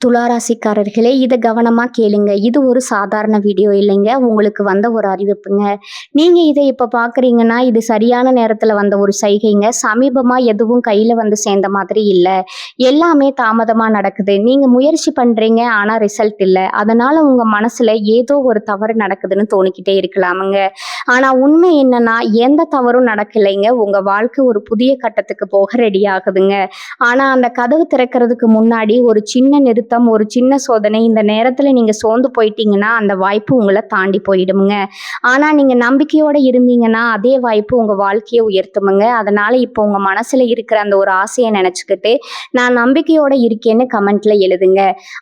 துளாராசிக்காரர்களே, இதை கவனமா கேளுங்க. இது ஒரு சாதாரண வீடியோ இல்லைங்க. உங்களுக்கு வந்த ஒரு அறிவிப்புங்க. நீங்க இதை இப்ப பார்க்குறீங்கன்னா, இது சரியான நேரத்துல வந்த ஒரு சைகைங்க. சமீபமா எதுவும் கையில வந்து சேர்ந்த மாதிரி இல்ல. எல்லாமே தாமதமா நடக்குது. நீங்க முயற்சி பண்றீங்க, ஆனா ரிசல்ட் இல்ல. அதனால உங்க மனசுல ஏதோ ஒரு தவறு நடக்குதுன்னு தோணிக்கிட்டே இருக்கலாமுங்க. ஆனா உண்மை என்னன்னா, எந்த தவறும் நடக்கலைங்க. உங்க வாழ்க்கை ஒரு புதிய கட்டத்துக்கு போக ரெடி ஆகுதுங்க. ஆனா அந்த கதவு திறக்கிறதுக்கு முன்னாடி ஒரு சின்ன நிறுத்தம், ஒரு சின்ன சோதனை. இந்த நேரத்துல நீங்க சோர்ந்து போயிட்டீங்கன்னா அந்த வாய்ப்பு உங்களை தாண்டி போயிடுமுங்க. ஆனா நீங்க நம்பிக்கையோட இருந்தீங்கன்னா அதே வாய்ப்பு உங்க வாழ்க்கையை உயர்த்துமுங்க. அதனால இப்போ உங்க மனசுல இருக்கிற அந்த ஒரு ஆசையை நினைச்சுக்கிட்டு நான் நம்பிக்கையோட இருக்கேன்னு கமெண்ட்ல எழுதுங்க.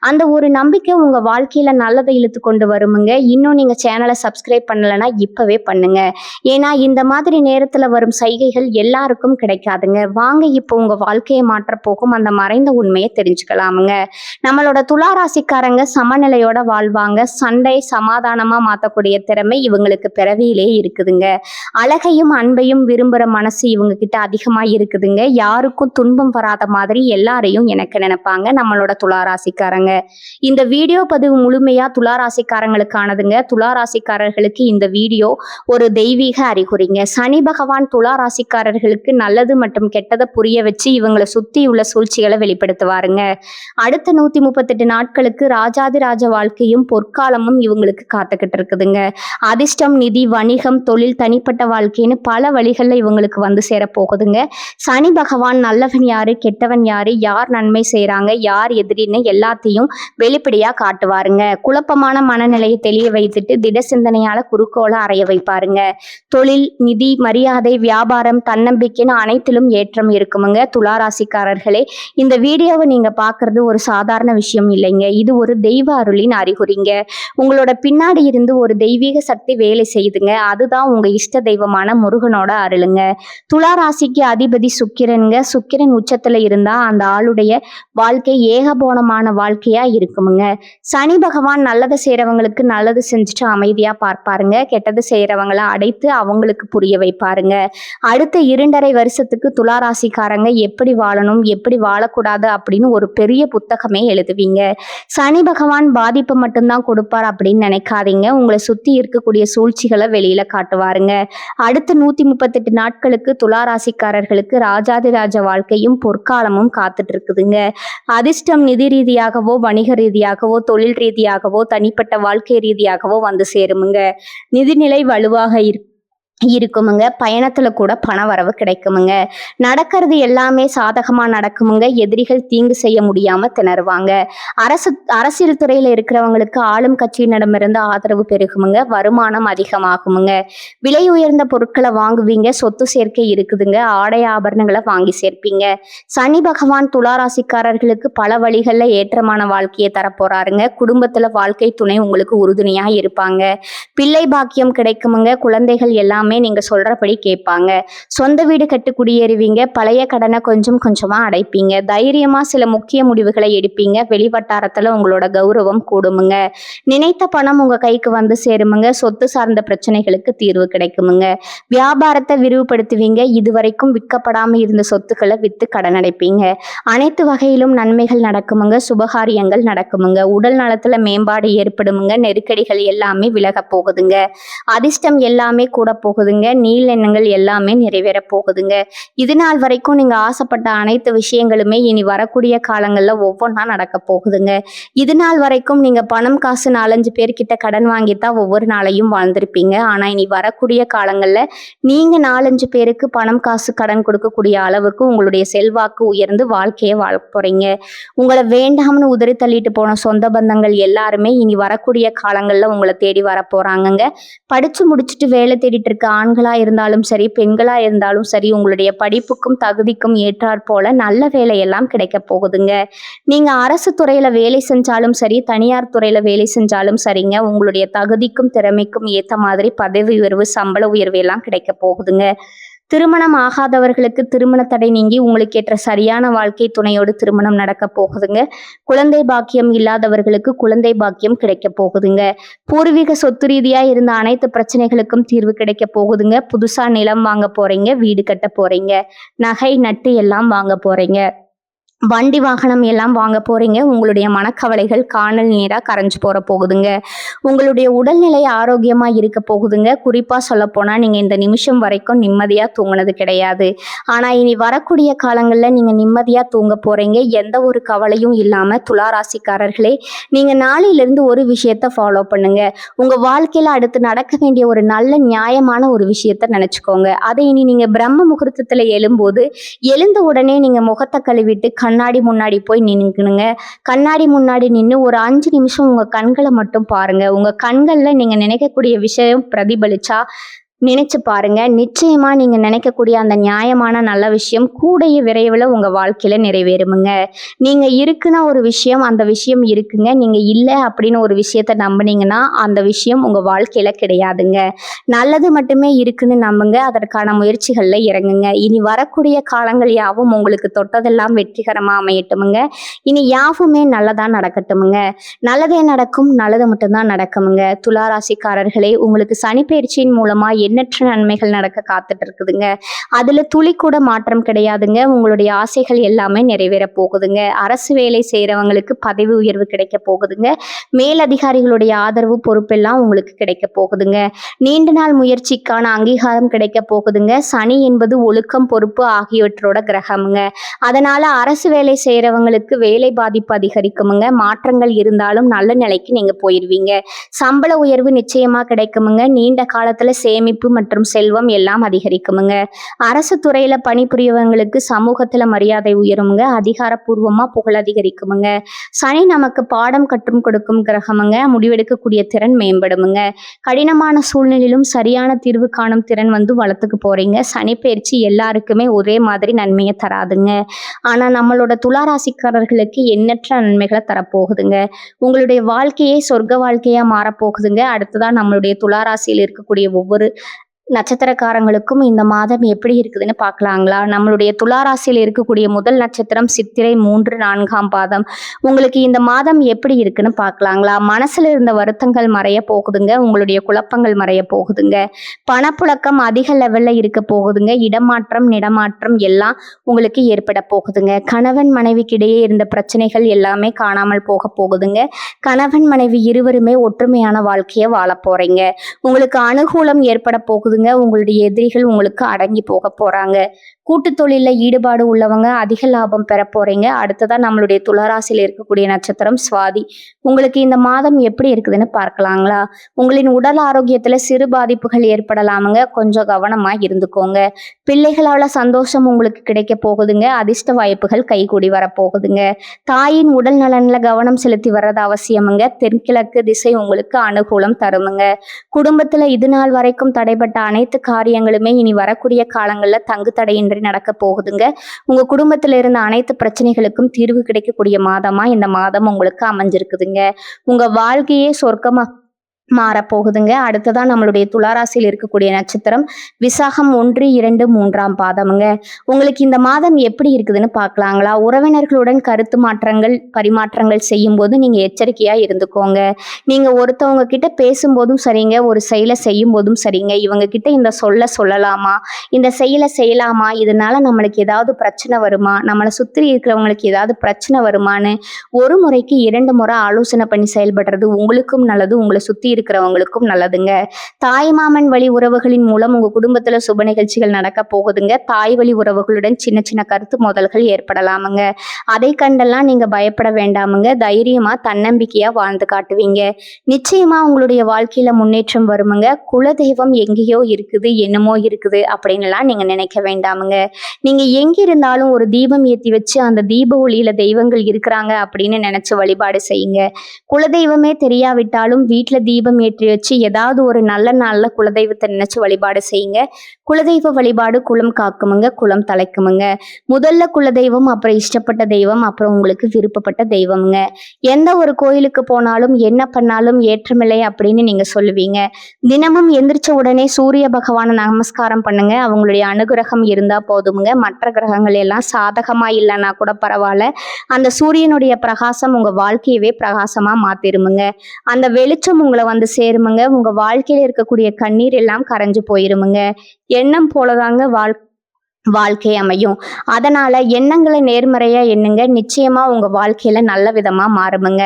அந்த ஒரு நம்பிக்கை உங்க வாழ்க்கையில நல்லதை இழுத்து கொண்டு வருமுங்க. இன்னும் நீங்க சேனலை சப்ஸ்கிரைப் பண்ணலைன்னா இப்பவே பண்ணுங்க. ஏன்னா இந்த மாதிரி நேரத்துல வரும் சைகைகள் எல்லாருக்கும் கிடைக்காதுங்க. வாங்க இப்போ உங்க வாழ்க்கையை மாற்ற போகும் அந்த மறைந்த உண்மையை தெரிஞ்சுக்கலாமுங்க. நம்மளோட துளாராசிக்காரங்க சமநிலையோட வாழ்வாங்க. சண்டை சமாதானமா மாத்தக்கூடிய திறமை இவங்களுக்கு பிறவியிலே இருக்குதுங்க. அழகையும் அன்பையும் விரும்புற மனசு இவங்க கிட்ட அதிகமா இருக்குதுங்க. யாருக்கும் துன்பம் வராத மாதிரி எல்லாரையும் எனக்கு நினைப்பாங்க நம்மளோட துளாராசிக்காரங்க. இந்த வீடியோ பதிவு முழுமையா துளாராசிக்காரங்களுக்கானதுங்க. துளாராசிக்காரர்களுக்கு இந்த வீடியோ ஒரு தெய்வீக அறிகுறிங்க. சனி பகவான் துளாராசிக்காரர்களுக்கு நல்லது மற்றும் கெட்டதை புரிய வச்சு இவங்களை சுத்தி உள்ள சூழ்ச்சிகளை வெளிப்படுத்துவாருங்க. அடுத்த 138 நாட்களுக்கு ராஜாதி ராஜ வாழ்க்கையும் பொற்காலமும் இவங்களுக்கு காத்துக்கிட்டு இருக்குதுங்க. அதிர்ஷ்டம், நிதி, வணிகம், தொழில், தனிப்பட்ட வாழ்க்கைன்னு பல வழிகளில் இவங்களுக்கு வந்து சேர போகுதுங்க. சனி பகவான் நல்லவன் யாரு கெட்டவன் யாரு, யார் நன்மை செய்யறாங்க யார் எதிரின்னு எல்லாத்தையும் வெளிப்படையா காட்டுவாருங்க. குழப்பமான மனநிலையை தெளிய வைத்துட்டு திட சிந்தனையால குறுக்கோள அறைய வைப்பாருங்க. தொழில், நிதி, மரியாதை, வியாபாரம், தன்னம்பிக்கைன்னு அனைத்திலும் ஏற்றம் இருக்குமுங்க. துளாராசிக்காரர்களே, இந்த வீடியோவை நீங்க பார்க்கறது ஒரு சாதாரண விஷயம் இல்லைங்க. இது ஒரு தெய்வ அருளின் அறிகுறிங்க. உங்களோட பின்னாடி இருந்து ஒரு தெய்வீக சக்தி வேலை செய்யுதுங்க. அதுதான் உங்க இஷ்ட தெய்வமான முருகனோட அருளுங்க. துளாராசிக்கு அதிபதி சுக்கிரனுங்க. சுக்கிரன் உச்சத்துல இருந்தா அந்த ஆளுடைய வாழ்க்கை ஏகபோனமான வாழ்க்கையா இருக்குமுங்க. சனி பகவான் நல்லதை செய்யறவங்களுக்கு நல்லது செஞ்சுட்டு அமைதியா பார்ப்பாருங்க. கெட்டது செய்யறவங்களை அடைத்து அவங்களுக்கு புரிய வைப்பாருங்க. அடுத்த 2.5 வருஷத்துக்கு துளாராசிக்காரங்க எப்படி வாழணும் எப்படி வாழக்கூடாது அப்படின்னு ஒரு பெரிய புத்தகமே எழுதுவீங்க. சனி பகவான் பாதிப்பை மட்டும்தான் கொடுப்பார் அப்படின்னு நினைக்காதீங்க. உங்களை சுத்தி இருக்கக்கூடிய சூழ்ச்சிகளை வெளியில காட்டுவாருங்க. அடுத்த 138 நாட்களுக்கு துளாராசிக்காரர்களுக்கு ராஜாதி ராஜ வாழ்க்கையும் பொற்காலமும் காத்துட்டு இருக்குதுங்க. அதிர்ஷ்டம் நிதி ரீதியாகவோ வணிக ரீதியாகவோ தொழில் ரீதியாகவோ தனிப்பட்ட வாழ்க்கை ரீதியாகவோ வந்து சேருமுங்க. நிதிநிலை வலுவாக இருக்குமுங்க. பயணத்துல கூட பண வரவு கிடைக்குமுங்க. நடக்கிறது எல்லாமே சாதகமா நடக்குமுங்க. எதிரிகள் தீங்கு செய்ய முடியாம திணறுவாங்க. அரசியல் துறையில இருக்கிறவங்களுக்கு ஆளும் கட்சியினரிடமிருந்து ஆதரவு பெருகுமுங்க. வருமானம் அதிகமாகுமுங்க. விலை உயர்ந்த பொருட்களை வாங்குவீங்க. சொத்து சேர்க்கை இருக்குதுங்க. ஆடை ஆபரணங்களை வாங்கி சேர்ப்பீங்க. சனி பகவான் துளாராசிக்காரர்களுக்கு பல வழிகளில் ஏற்றமான வாழ்க்கையை தரப்போறாருங்க. குடும்பத்துல வாழ்க்கை துணை உங்களுக்கு உறுதுணையா இருப்பாங்க. பிள்ளை பாக்கியம் கிடைக்குமுங்க. குழந்தைகள் எல்லாமே நீங்க சொல்றபடி கேட்பாங்க. சொந்த வீடு கட்டு குடியேறுவீங்க. பழைய கடனை கொஞ்சம் கொஞ்சமா அடைப்பீங்க. தைரியமா சில முக்கிய முடிவுகளை எடுப்பீங்க. வெளிவட்டாரத்துல உங்களோட கௌரவம் கூடுமுங்க. நினைத்த பணம் உங்க கைக்கு வந்து சேருமுங்க. சொத்து சார்ந்த பிரச்சனைகளுக்கு தீர்வு கிடைக்குமுங்க. வியாபாரத்தை விரிவுபடுத்துவீங்க. இதுவரைக்கும் விற்கப்படாம இருந்த சொத்துக்களை வித்து கடன் அடைப்பீங்க. அனைத்து வகையிலும் நன்மைகள் நடக்குமுங்க. சுபகாரியங்கள் நடக்குமுங்க. உடல் நலத்துல மேம்பாடு ஏற்படுமுங்க. நெருக்கடிகள் எல்லாமே விலக போகுதுங்க. அதிர்ஷ்டம் எல்லாமே கூட போகுதுங்க. நீல் எண்ணங்கள் எல்லாமே நிறைவேற போகுதுங்க. இது நாள் வரைக்கும் நீங்க ஆசைப்பட்ட அனைத்து விஷயங்களுமே இனி வரக்கூடிய காலங்கள்ல ஒவ்வொன்றா நடக்க போகுதுங்க. இது நாள் வரைக்கும் நீங்க பணம் காசு 4-5 பேர்கிட்ட கடன் வாங்கித்தான் ஒவ்வொரு நாளையும் வாழ்ந்திருப்பீங்க. ஆனா இனி வரக்கூடிய காலங்கள்ல நீங்க 4-5 பேருக்கு பணம் காசு கடன் கொடுக்கக்கூடிய அளவுக்கு உங்களுடைய செல்வாக்கு உயர்ந்து வாழ்க்கையை வாழ போறீங்க. உங்களை வேண்டாம்னு உதறி தள்ளிட்டு போன சொந்த பந்தங்கள் எல்லாருமே இனி வரக்கூடிய காலங்கள்ல உங்களை தேடி வர போறாங்கங்க. படிச்சு முடிச்சுட்டு வேலை தேடிட்டு இருக்க ஆண்களா இருந்தாலும் சரி பெண்களா இருந்தாலும் சரி உங்களுடைய படிப்புக்கும் தகுதிக்கும் ஏற்றாற் போல நல்ல வேலையெல்லாம் கிடைக்க போகுதுங்க. நீங்க அரசு துறையில வேலை செஞ்சாலும் சரி தனியார் துறையில வேலை செஞ்சாலும் சரிங்க, உங்களுடைய தகுதிக்கும் திறமைக்கும் ஏத்த மாதிரி பதவி உயர்வு சம்பள உயர்வு எல்லாம் கிடைக்க போகுதுங்க. திருமணம் ஆகாதவர்களுக்கு திருமண தடை நீங்கி உங்களுக்கு ஏற்ற சரியான வாழ்க்கை துணையோடு திருமணம் நடக்க போகுதுங்க. குழந்தை பாக்கியம் இல்லாதவர்களுக்கு குழந்தை பாக்கியம் கிடைக்க போகுதுங்க. பூர்வீக சொத்து ரீதியா இருந்த அனைத்து பிரச்சனைகளுக்கும் தீர்வு கிடைக்க போகுதுங்க. புதுசா நிலம் வாங்க போறீங்க. வீடு கட்ட போறீங்க. நகை நட்டு எல்லாம் வாங்க போறீங்க. வண்டி வாகனம் எல்லாம் வாங்க போறீங்க. உங்களுடைய மனக்கவலைகள் கானல் நீரா கரைஞ்சு போகுதுங்க. உங்களுடைய உடல்நிலை ஆரோக்கியமா இருக்க போகுதுங்க. குறிப்பா சொல்லப்போனா நீங்க இந்த நிமிஷம் வரைக்கும் நிம்மதியா தூங்குனது கிடையாது. ஆனா இனி வரக்கூடிய காலங்கள்ல நீங்க நிம்மதியா தூங்க போறீங்க. எந்த ஒரு கவலையும் இல்லாம. துலா ராசிக்காரர்களே, நீங்க நாளையிலிருந்து ஒரு விஷயத்த ஃபாலோ பண்ணுங்க. உங்க வாழ்க்கையில அடுத்து நடக்க வேண்டிய ஒரு நல்ல நியாயமான ஒரு விஷயத்த நினைச்சுக்கோங்க. அதை இனி நீங்க பிரம்ம முகூர்த்தத்துல எழும்போது எழுந்த உடனே நீங்க முகத்தை கழுவிட்டு கண்ணாடி முன்னாடி போய் நின்னுக்கணுங்க. கண்ணாடி முன்னாடி நின்று ஒரு 5 நிமிஷம் உங்க கண்களை மட்டும் பாருங்க. உங்க கண்கள்ல நீங்க நினைக்கக்கூடிய விஷயம் பிரதிபலிச்சா நினைச்சு பாருங்க. நிச்சயமா நீங்க நினைக்கக்கூடிய அந்த நியாயமான நல்ல விஷயம் கூடிய விரைவில் உங்க வாழ்க்கையில நிறைவேறுமுங்க. நீங்க இருக்குன்னா ஒரு விஷயம், அந்த விஷயம் இருக்குங்க. நீங்க இல்லை அப்படின்னு ஒரு விஷயத்த நம்புனீங்கன்னா அந்த விஷயம் உங்க வாழ்க்கையில கிடையாதுங்க. நல்லது மட்டுமே இருக்குன்னு நம்புங்க. அதற்கான முயற்சிகள்ல இறங்குங்க. இனி வரக்கூடிய காலங்கள் யாவும் உங்களுக்கு தொட்டதெல்லாம் வெற்றிகரமா அமையட்டுமுங்க. இனி யாவுமே நல்லதா நடக்கட்டுமுங்க. நல்லதே நடக்கும், நல்லது மட்டும்தான் நடக்குமுங்க. துலா ராசிக்காரர்களே, உங்களுக்கு சனி பயிற்சியின் மூலமா எண்ணற்ற நன்மைகள் நடக்க காத்துட்டு இருக்குதுங்க. அதுல துளி கூட மாற்றம் கிடையாதுங்க. உங்களுடைய ஆசைகள் எல்லாமே நிறைவேற போகுதுங்க. அரசு வேலை செய்யறவங்களுக்கு பதவி உயர்வு கிடைக்க போகுதுங்க. மேலதிகாரிகளுடைய ஆதரவு பொறுப்பெல்லாம் உங்களுக்கு கிடைக்க போகுதுங்க. நீண்ட நாள் முயற்சிக்கான அங்கீகாரம் கிடைக்க போகுதுங்க. சனி என்பது ஒழுக்கம், பொறுப்பு ஆகியவற்றோட கிரகமுங்க. அதனால அரசு வேலை செய்யறவங்களுக்கு வேலை பாதிப்பு அதிகரிக்குமுங்க. மாற்றங்கள் இருந்தாலும் நல்ல நிலைக்கு நீங்க போயிருவீங்க. சம்பள உயர்வு நிச்சயமா கிடைக்குமுங்க. நீண்ட காலத்துல சேமிப்பு மற்றும் செல்வம் எல்லாம் அதிகரிக்குமுங்க. அரசு துறையில பணிபுரியவங்களுக்கு சமூகத்துல மரியாதை உயருமுங்க. அதிகாரப்பூர்வமா புகழ் அதிகரிக்குமுங்க. சனி நமக்கு பாடம் கற்றும் கொடுக்கும் கிரகமுங்க. முடிவெடுக்கக்கூடிய திறன் மேம்படுமுங்க. கடினமான சூழ்நிலையிலும் சரியான தீர்வு காணும் திறன் வளர்த்துக்கு போறீங்க. சனி பயிற்சி எல்லாருக்குமே ஒரே மாதிரி நன்மையை தராதுங்க. ஆனா நம்மளோட துளாராசிக்காரர்களுக்கு எண்ணற்ற நன்மைகளை தரப்போகுதுங்க. உங்களுடைய வாழ்க்கையே சொர்க்க வாழ்க்கையா மாறப்போகுதுங்க. அடுத்ததான் நம்மளுடைய துளாராசியில் இருக்கக்கூடிய ஒவ்வொரு நட்சத்திரக்காரங்களுக்கும் இந்த மாதம் எப்படி இருக்குதுன்னு பார்க்கலாங்களா? நம்மளுடைய துளாராசியில் இருக்கக்கூடிய முதல் நட்சத்திரம் சித்திரை 3, 4ஆம் பாதம். உங்களுக்கு இந்த மாதம் எப்படி இருக்குன்னு பார்க்கலாங்களா? மனசுல இருந்த வருத்தங்கள் மறைய போகுதுங்க. உங்களுடைய குழப்பங்கள் மறைய போகுதுங்க. பணப்புழக்கம் அதிக லெவல்ல இருக்க போகுதுங்க. இடமாற்றம், நிடமாற்றம் எல்லாம் உங்களுக்கு ஏற்பட போகுதுங்க. கணவன் மனைவிக்கு இடையே இருந்த பிரச்சனைகள் எல்லாமே காணாமல் போக போகுதுங்க. கணவன் மனைவி இருவருமே ஒற்றுமையான வாழ்க்கையை வாழ போறீங்க. உங்களுக்கு அனுகூலம் ஏற்பட போகுது. உங்களுடைய எதிரிகள் உங்களுக்கு அடங்கி போக போறாங்க. கூட்டு தொழில ஈடுபாடு உள்ளவங்க அதிக லாபம் பெற போறீங்க. அடுத்ததான் நம்மளுடைய துளாராசியில் இருக்கக்கூடிய நட்சத்திரம் சுவாதி. உங்களுக்கு இந்த மாதம் எப்படி இருக்குதுன்னு பார்க்கலாங்களா? உங்களின் உடல் ஆரோக்கியத்துல சிறு பாதிப்புகள் ஏற்படலாமுங்க. கொஞ்சம் கவனமா இருந்துக்கோங்க. பிள்ளைகளால சந்தோஷம் உங்களுக்கு கிடைக்க போகுதுங்க. அதிர்ஷ்ட வாய்ப்புகள் கைகூடி வரப்போகுதுங்க. தாயின் உடல் நலன்ல கவனம் செலுத்தி வர்றது அவசியமுங்க. தென்கிழக்கு திசை உங்களுக்கு அனுகூலம் தருமுங்க. குடும்பத்துல இது நாள் வரைக்கும் தடைப்பட்ட அனைத்து காரியங்களுமே இனி வரக்கூடிய காலங்கள்ல தங்கு தடையின்றி நடக்க போகுதுங்க. உங்க குடும்பத்துல இருந்த அனைத்து பிரச்சனைகளுக்கும் தீர்வு கிடைக்கக்கூடிய மாதமா இந்த மாதம் உங்களுக்கு அமைஞ்சிருக்குதுங்க. உங்க வாழ்க்கையே சொர்க்கமா மாறப்போகுதுங்க. அடுத்ததான் நம்மளுடைய துளாராசியில் இருக்கக்கூடிய நட்சத்திரம் விசாகம் 1, 2, 3ஆம் பாதமுங்க. உங்களுக்கு இந்த மாதம் எப்படி இருக்குதுன்னு பார்க்கலாங்களா? உறவினர்களுடன் கருத்து மாற்றங்கள், பரிமாற்றங்கள் செய்யும் போது நீங்க எச்சரிக்கையா இருந்துக்கோங்க. நீங்க ஒருத்தவங்க கிட்ட பேசும்போதும் சரிங்க, ஒரு செயலை செய்யும் போதும் சரிங்க, இவங்க கிட்ட இந்த சொல்லலாமா, இந்த செயலை செய்யலாமா, இதனால நம்மளுக்கு ஏதாவது பிரச்சனை வருமா, நம்மளை சுற்றி இருக்கிறவங்களுக்கு ஏதாவது பிரச்சனை வருமானு ஒரு முறைக்கு 2 முறை ஆலோசனை பண்ணி செயல்படுறது உங்களுக்கும் நல்லது, உங்களை சுற்றி இருக்கிறவங்களுக்கும் நல்லதுங்க. தாய் மாமன் வழி உறவுகளின் மூலம் உங்க குடும்பத்துல சுப நிகழ்ச்சிகள் நடக்க போகுதுங்க. தாய் வழி உறவுகளுடன் சின்ன சின்ன கருத்து மோதல்கள் ஏற்படலாமுங்க. அதை கண்டெல்லாம் நீங்க பயப்பட வேண்டாமுங்க. தைரியமா தன்னம்பிக்கையா வாழ்ந்து காட்டுவீங்க. நிச்சயமா உங்களுடைய வாழ்க்கையில முன்னேற்றம் வருமுங்க. குலதெய்வம் எங்கேயோ இருக்குது, என்னமோ இருக்குது அப்படின்னுலாம் நீங்க நினைக்க வேண்டாமுங்க. நீங்க எங்க இருந்தாலும் ஒரு தீபம் ஏற்றி வச்சு அந்த தீப ஒளியில தெய்வங்கள் இருக்கிறாங்க அப்படின்னு நினைச்சு வழிபாடு செய்யுங்க. குலதெய்வமே தெரியாவிட்டாலும் வீட்டுல தீபம் ஏற்றி வச்சு ஏதாவது ஒரு நல்ல நாள்ல குலதெய்வத்தை நினைச்சு வழிபாடு செய்யுங்க. குலதெய்வ வழிபாடு குலம் காக்குமுங்க, குலம் தலைக்குமுங்க. முதல்ல குலதெய்வம், அப்புறம் இஷ்டப்பட்ட தெய்வம், அப்புறம் உங்களுக்கு விருப்பப்பட்ட தெய்வம்ங்க. எந்த ஒரு கோயிலுக்கு போனாலும் என்ன பண்ணாலும் ஏற்றமில்லை அப்படின்னு நீங்க சொல்லுவீங்க. தினமும் எந்திரிச்ச உடனே சூரிய பகவானை நமஸ்காரம் பண்ணுங்க. அவங்களுடைய அனுகிரகம் இருந்தா போதுமுங்க. மற்ற கிரகங்கள் எல்லாம் சாதகமா இல்லைன்னா கூட பரவாயில்ல, அந்த சூரியனுடைய பிரகாசம் உங்க வாழ்க்கையவே பிரகாசமா மாத்திருமுங்க. அந்த வெளிச்சம் உங்களை சேருமுங்க. உங்க வாழ்க்கையில இருக்கக்கூடிய கண்ணீர் எல்லாம் கரைஞ்சு போயிருமுங்க. எண்ணம் போலதாங்க வாழ்க்கை அமையும். அதனால எண்ணங்களை நேர்மறையா எண்ணுங்க. நிச்சயமா உங்க வாழ்க்கையில நல்ல விதமா மாறுமுங்க.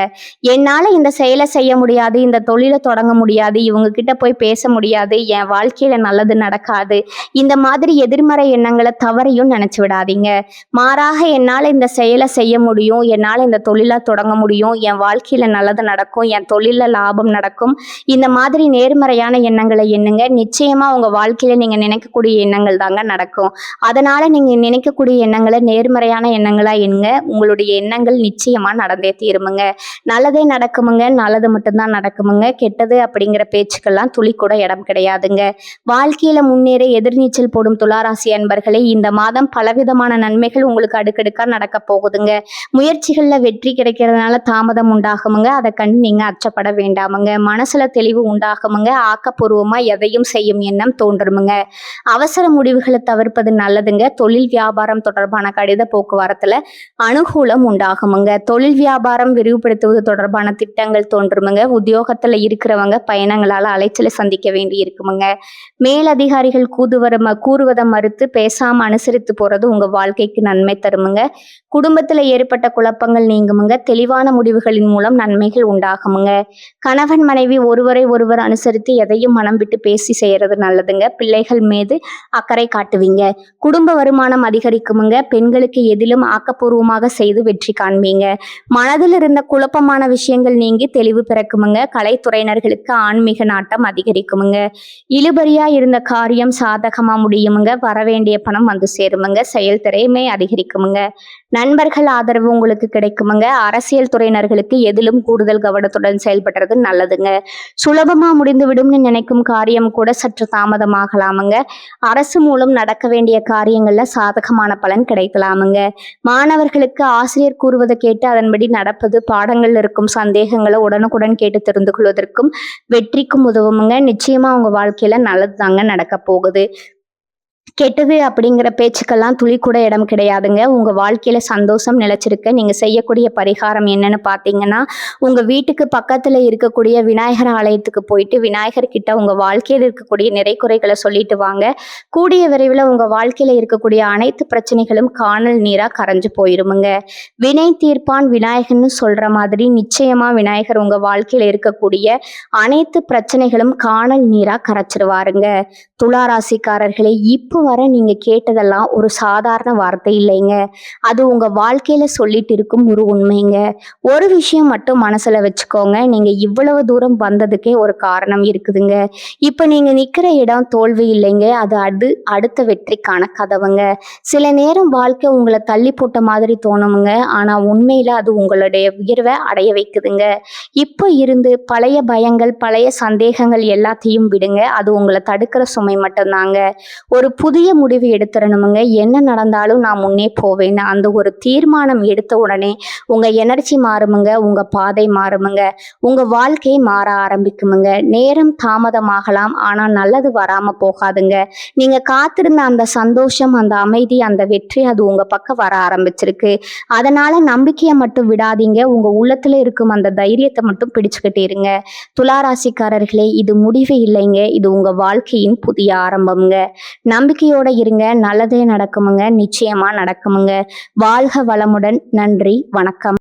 என்னால இந்த செயலை செய்ய முடியாது, இந்த தொழிலை தொடங்க முடியாது, இவங்க கிட்ட போய் பேச முடியாது, என் வாழ்க்கையில நல்லது நடக்காது, இந்த மாதிரி எதிர்மறை எண்ணங்களை தவறையும் நினைச்சு விடாதீங்க. மாறாக என்னால இந்த செயலை செய்ய முடியும், என்னால இந்த தொழிலை தொடங்க முடியும், என் வாழ்க்கையில நல்லது நடக்கும், என் தொழில லாபம் நடக்கும், இந்த மாதிரி நேர்மறையான எண்ணங்களை எண்ணுங்க. நிச்சயமா உங்க வாழ்க்கையில நீங்க நினைக்கக்கூடிய எண்ணங்கள் தாங்க நடக்கும். அதனால நீங்க நினைக்கக்கூடிய எண்ணங்களை நேர்மறையான எண்ணங்களா எண்ணுங்க. உங்களுடைய எண்ணங்கள் நிச்சயமா நடந்தே தீருமுங்க. நல்லதே நடக்குமுங்க. நல்லது மட்டும்தான் நடக்குமுங்க. கெட்டது அப்படிங்கிற பேச்சுக்கெல்லாம் துளி கூட இடம் கிடையாதுங்க. வாழ்க்கையில முன்னேற எதிர்நீச்சல் போடும் துளாராசி அன்பர்களே, இந்த மாதம் பலவிதமான நன்மைகள் உங்களுக்கு அடுக்கடுக்கா நடக்க போகுதுங்க. முயற்சிகள்ல வெற்றி கிடைக்கிறதுனால தாமதம் உண்டாகுமுங்க. அதை கண்டு நீங்க அச்சப்பட வேண்டாமுங்க. மனசுல தெளிவு உண்டாகுமுங்க. ஆக்கப்பூர்வமா எதையும் செய்யும் எண்ணம் தோன்றுமுங்க. அவசர முடிவுகளை தவிர்ப்பது நல்லதுங்க. தொழில் வியாபாரம் தொடர்பான கடித போக்குவரத்துல அனுகூலம் உண்டாகுமுங்க. தொழில் வியாபாரம் விரிவுபடுத்துவது தொடர்பான திட்டங்கள் தோன்றுமுங்க. உத்தியோகத்துல இருக்கிறவங்க பயணங்களால அலைச்சலை சந்திக்க வேண்டி இருக்குமுங்க. மேலதிகாரிகள் கூறுவதை மறுத்து பேசாம அனுசரித்து போறது உங்க வாழ்க்கைக்கு நன்மை தருமுங்க. குடும்பத்துல ஏற்பட்ட குழப்பங்கள் நீங்குமுங்க. தெளிவான முடிவுகளின் மூலம் நன்மைகள் உண்டாகுமுங்க. கணவன் மனைவி ஒருவரை ஒருவர் அனுசரித்து எதையும் மனம் விட்டு பேசி செய்யறது நல்லதுங்க. பிள்ளைகள் மீது அக்கறை காட்டுவீங்க. குடும்ப வருமானம் அதிகரிக்குமுங்க. பெண்களுக்கு எதிலும் ஆக்கப்பூர்வமாக செய்து வெற்றி காண்பீங்க. மனதில் இருந்த குழப்பமான விஷயங்கள் நீங்கி தெளிவு பிறக்குமுங்க. கலைத்துறையினர்களுக்கு ஆன்மீக நாட்டம் அதிகரிக்குமுங்க. இழுபறியா இருந்த காரியம் சாதகமா முடியுமுங்க. வரவேண்டிய பணம் வந்து சேருமுங்க. செயல் திறமை அதிகரிக்குமுங்க. நண்பர்கள் ஆதரவு உங்களுக்கு கிடைக்குமுங்க. அரசியல் துறையினர்களுக்கு எதிலும் கூடுதல் கவனத்துடன் செயல்படுறது நல்லதுங்க. சுலபமா முடிந்துவிடும்னு நினைக்கும் காரியம் கூட சற்று தாமதமாகலாமுங்க. அரசு மூலம் நடக்க வேண்டிய காரியங்கள்ல சாதகமான பலன் கிடைக்கலாமுங்க. மாணவர்களுக்கு ஆசிரியர் கூறுவதை கேட்டு அதன்படி நடப்பது, பாடங்கள்ல இருக்கும் சந்தேகங்களை உடனுக்குடன் கேட்டு தெரிந்து கொள்வதற்கும் வெற்றிக்கும் உதவுமுங்க. நிச்சயமா உங்க வாழ்க்கையில நல்லது தாங்க நடக்க போகுது. கெட்டது அப்படிங்கிற பேச்சுக்கெல்லாம் துளி கூட இடம் கிடையாதுங்க. உங்க வாழ்க்கையில சந்தோஷம் நிலைச்சிருக்க நீங்க செய்யக்கூடிய பரிகாரம் என்னன்னு பார்த்தீங்கன்னா, உங்க வீட்டுக்கு பக்கத்துல இருக்கக்கூடிய விநாயகர் ஆலயத்துக்கு போயிட்டு விநாயகர் கிட்ட உங்க வாழ்க்கையில் இருக்கக்கூடிய நிறை குறைகளை சொல்லிட்டு வாங்க. கூடிய விரைவில் உங்க வாழ்க்கையில இருக்கக்கூடிய அனைத்து பிரச்சனைகளும் காணல் நீரா கரைஞ்சு போயிருமுங்க. வினை தீர்ப்பான் விநாயகர்னு சொல்ற மாதிரி நிச்சயமா விநாயகர் உங்க வாழ்க்கையில இருக்கக்கூடிய அனைத்து பிரச்சனைகளும் காணல் நீரா கரைச்சிருவாருங்க. துளாராசிக்காரர்களே, இப்போ வர நீங்க கேட்டதெல்லாம் ஒரு சாதாரண வார்த்தை இல்லைங்க. அது உங்க வாழ்க்கையில சொல்லிட்டு இருக்கும் ஒரு உண்மைங்க. ஒரு விஷயம் மட்டும் மனசுல வச்சுக்கோங்க. நீங்க இவ்வளவு தூரம் வந்ததுக்கே ஒரு காரணம் இருக்குதுங்க. இப்ப நீங்க நிக்கிற இடம் தோல்வி இல்லைங்க. அது அடுத்த வெற்றிக்கான கதவுங்க. சில நேரம் வாழ்க்கை உங்களை தள்ளி போட்ட மாதிரி தோணுமுங்க. ஆனா உண்மையில அது உங்களுடைய உயர்வை அடைய வைக்குதுங்க. இப்போ இருந்து பழைய பயங்கள், பழைய சந்தேகங்கள் எல்லாத்தையும் விடுங்க. அது உங்களை தடுக்கிற சுமை மட்டும்தாங்க. ஒரு புதிய முடிவு எடுத்துறணுமுங்க. என்ன நடந்தாலும் நான் முன்னே போவேன்னு அந்த ஒரு தீர்மானம் எடுத்த உடனே உங்க எனர்ஜி மாறுமுங்க. உங்க பாதை மாறுமுங்க. உங்க வாழ்க்கை மாற ஆரம்பிக்குமுங்க. நேரம் தாமதமாகலாம், ஆனா நல்லது வராம போகாதுங்க. நீங்க காத்திருந்த அந்த சந்தோஷம், அந்த அமைதி, அந்த வெற்றி அது உங்க பக்கம் வர ஆரம்பிச்சிருக்கு. அதனால நம்பிக்கையை மட்டும் விடாதீங்க. உங்க உள்ளத்துல இருக்கும் அந்த தைரியத்தை மட்டும் பிடிச்சுக்கிட்டு இருங்க. துளாராசிக்காரர்களே, இது முடிவு இல்லைங்க. இது உங்க வாழ்க்கையின் புதிய ஆரம்பம்ங்க. நம்பிக்கையோட இருங்க. நல்லதே நடக்குமுங்க. நிச்சயமா நடக்குமுங்க. வாழ்க வளமுடன். நன்றி, வணக்கம்.